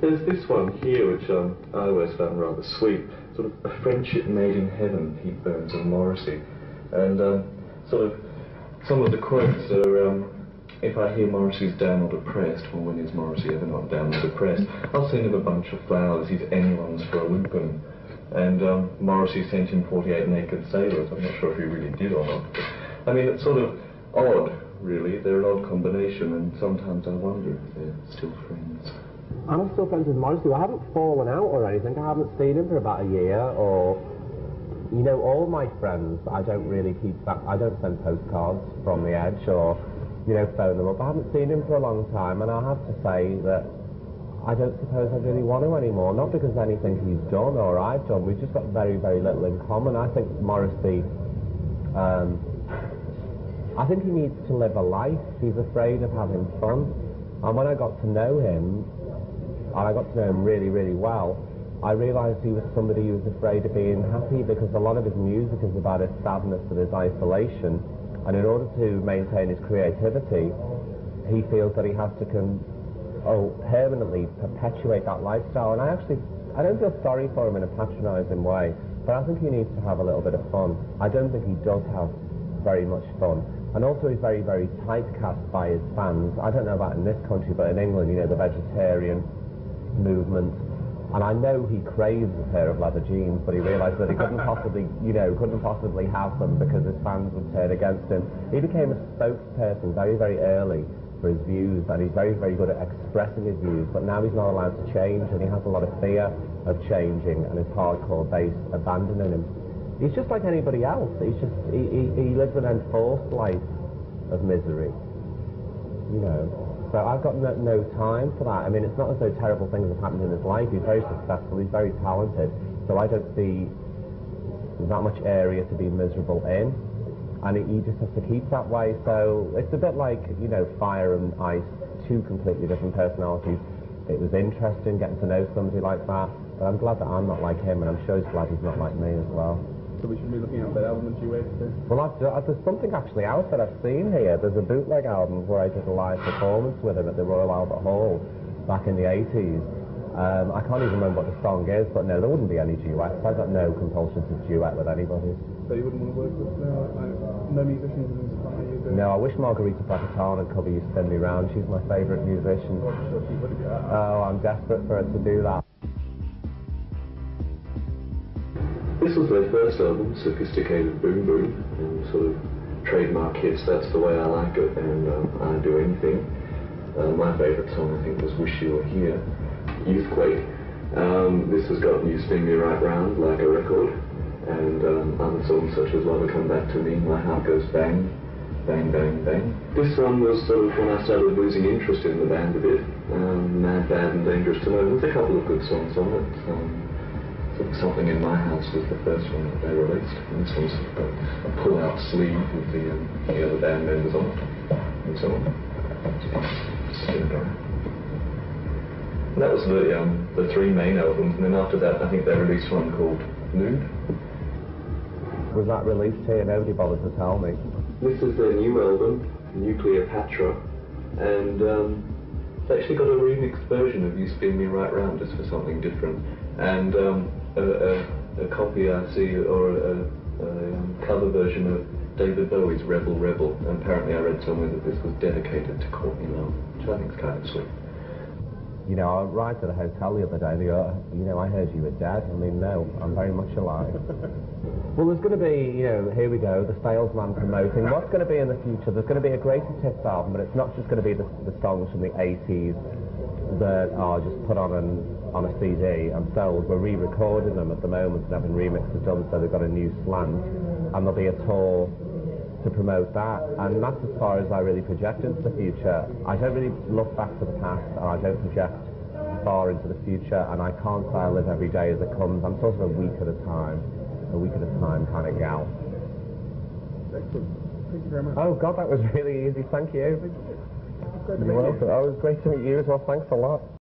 There's this one here which I always found rather sweet, sort of a friendship made in heaven, Pete Burns and Morrissey. And sort of some of the quotes are, if I hear Morrissey's down or depressed, well, when is Morrissey ever not down or depressed? I'll send him a bunch of flowers, he's anyone's for a whipping. And Morrissey sent him 48 naked sailors. I'm not sure if he really did or not. But, I mean, it's sort of odd, really. They're an odd combination, and sometimes I wonder if they're still friends. I'm still friends with Morrissey. I haven't fallen out or anything. I haven't seen him for about a year, or... You know, all my friends, I don't really keep that... I don't send postcards from the Edge or, you know, phone them up. I haven't seen him for a long time, and I have to say that I don't suppose I really want to anymore. Not because of anything he's done or I've done. We've just got very, very little in common. I think Morrissey... I think he needs to live a life. He's afraid of having fun. And when I got to know him, and I got to know him really, really well, I realised he was somebody who was afraid of being happy, because a lot of his music is about his sadness and his isolation, and in order to maintain his creativity, he feels that he has to permanently perpetuate that lifestyle. And I don't feel sorry for him in a patronising way, but I think he needs to have a little bit of fun. I don't think he does have very much fun. And also he's very, very typecast by his fans. I don't know about in this country, but in England, you know, the vegetarian movement. And I know he craves a pair of leather jeans, but he realised that he couldn't possibly, couldn't possibly have them because his fans would turn against him. He became a spokesperson very, very early for his views, and he's very, very good at expressing his views, but now he's not allowed to change, and he has a lot of fear of changing, and his hardcore base abandoning him. He's just like anybody else. He lives an enforced life of misery, you know. So I've got no time for that. I mean, it's not as though terrible things have happened in his life. He's very successful, he's very talented, so I don't see that much area to be miserable in. And he just has to keep that way. So it's a bit like, Fire and Ice, two completely different personalities. It was interesting getting to know somebody like that, but I'm glad that I'm not like him, and I'm sure he's glad he's not like me as well. So we should be looking at that album and duets too? Well, there's something actually out that I've seen here. There's a bootleg album where I did a live performance with him at the Royal Albert Hall back in the 80s. I can't even remember what the song is, but no, there wouldn't be any duets. I've got no compulsion to duet with anybody. So you wouldn't want to work with no musicians in inspire you? No, I wish Margarita Placatano would cover You Spin Me Round. She's my favourite musician. Oh, I'm desperate for her to do that. This was their first album, Sophisticated Boom Boom, and sort of trademark hits. That's the way I like it, and I do anything. My favourite song, I think, was Wish You Were Here, Youthquake. This has got You Spin Me Right Round, Like a Record, and other songs such as Lover Come Back to Me, My Heart Goes Bang, Bang, Bang, Bang. This one was sort of when I started losing interest in the band a bit. Mad, Bad and Dangerous to Know. There's a couple of good songs on it. Something in My House was the first one that they released, and this one's got a pull-out sleeve with the other band members on it, and so on. And that was the three main albums, and then after that I think they released one called Nude. Was that released here? Nobody bothered to tell me. This is their new album, Nuclear Patra, and it's actually got a remixed version of You Spin Me Right Round, just for something different, and a copy I see, or a cover version of David Bowie's Rebel Rebel, and apparently I read somewhere that this was dedicated to Courtney Love, which I think is kind of sweet. I arrived at a hotel the other day and they go, I heard you were dead. I mean, no, I'm very much alive. Well, there's going to be, here we go, the salesman promoting. What's going to be in the future? There's going to be a greatest hits album, but it's not just going to be the songs from the 80s that are just put on a CD and sold. We're re-recording them at the moment and having remixes done, so they've got a new slant, and there'll be a tour to promote that, and that's as far as I really project into the future. I don't really look back to the past, and I don't project far into the future, and I can't say I live every day as it comes. I'm sort of a week at a time kind of gal. Excellent. Thank you very much. Oh God, that was really easy. Thank you. Thank you. You're welcome. Oh, it was great to meet you as well. Thanks a lot.